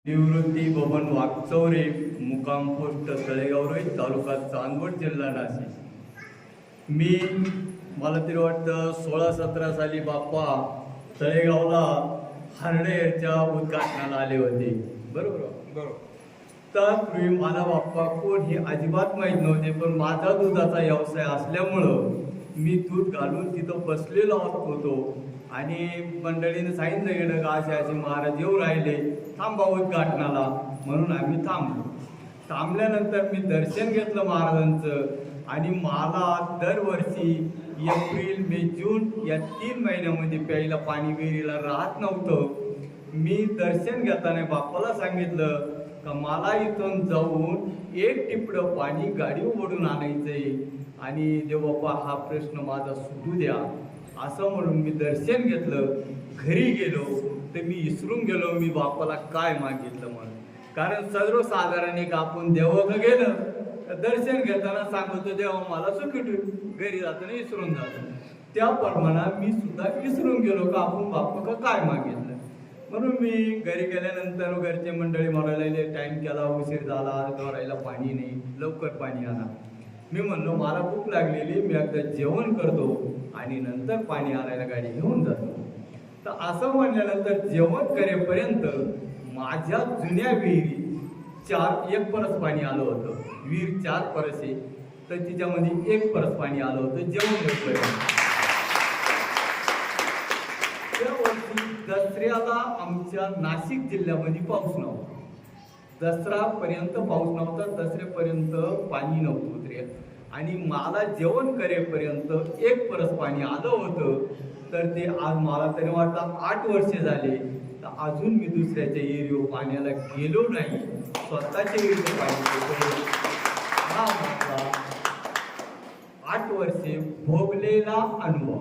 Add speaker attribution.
Speaker 1: निवृत्ती बबन वागचौरे, मुक्काम पोस्ट तळेगाव तालुका चांदवड, जिल्हा नाशिक। मला तरी वाटतं 16-17 साली बाप्पा तळेगावला हार्डवेअरच्या उद्घाटनाला आले होते, बरोबर। तर मला बाप्पा कोण हे अजिबात माहीत नव्हते, पण माझा दुधाचा व्यवसाय असल्यामुळं मी दूध घालून तिथं बसलेलो होतो आणि मंडळीने सांगितलं गेलं का असे महाराज येऊ राहिले, थांबा उद्घाटनाला, म्हणून आम्ही थांबलो। थांबल्यानंतर मी दर्शन घेतलं महाराजांचं आणि मला दरवर्षी एप्रिल, मे, जून या 3 महिन्यामध्ये प्यायला पाणी विहिरीला राहत नव्हतं। मी दर्शन घेताना बाप्पाला सांगितलं का मला इथून जाऊन 1 टिपडं पाणी गाडी ओढून आणायचंय आणि देव बाप्पा हा प्रश्न माझा सुटू द्या, असं म्हणून मी दर्शन घेतलं। घरी गेलो तर मी विसरून गेलो मी बाप्पाला काय मागितलं म्हणून, कारण सर्वसाधारण एक आपण देवाकडे गेलं दर्शन घेताना सांगतो देवा मला सुखी ठेव, घरी जाताना विसरून जातो, त्याप्रमाणे मी सुद्धा विसरून गेलो का आपण बाप्पा काय मागितलं। म्हणून मी घरी गेल्यानंतर घरचे मंडळी म्हणायला टाइम केला, उशीर झाला, दोरायला पाणी नाही, लवकर पाणी आणा। मी म्हणलो मला भूक लागलेली, मी एकदा जेवण करतो आणि नंतर पाणी आणायला गाडी घेऊन जातो। तर असं म्हणल्यानंतर जेवण करेपर्यंत माझ्या जुन्या विहिरी 1 परस पाणी आलं होतं। विहीर 4 परस आहे, तर तिच्यामध्ये 1 परस पाणी आलं होतं जेवण करेपर्यंत। त्या वर्षी दसऱ्याला आमच्या नाशिक जिल्ह्यामध्ये पाऊस नव्हता, दसरापर्यंत पाऊस नव्हता, दसऱ्यापर्यंत पाणी नव्हतं उतरे आणि मला जेवण करेपर्यंत 1 परस पाणी आलं होतं। तर ते आज मला तरी वाटतं 8 वर्षे झाले, तर अजून मी दुसऱ्याच्या एरिओ पाण्याला गेलो नाही, स्वतःच्या एरिओ पाणी घेतो। हा माझा 8 वर्षे भोगलेला अनुभव।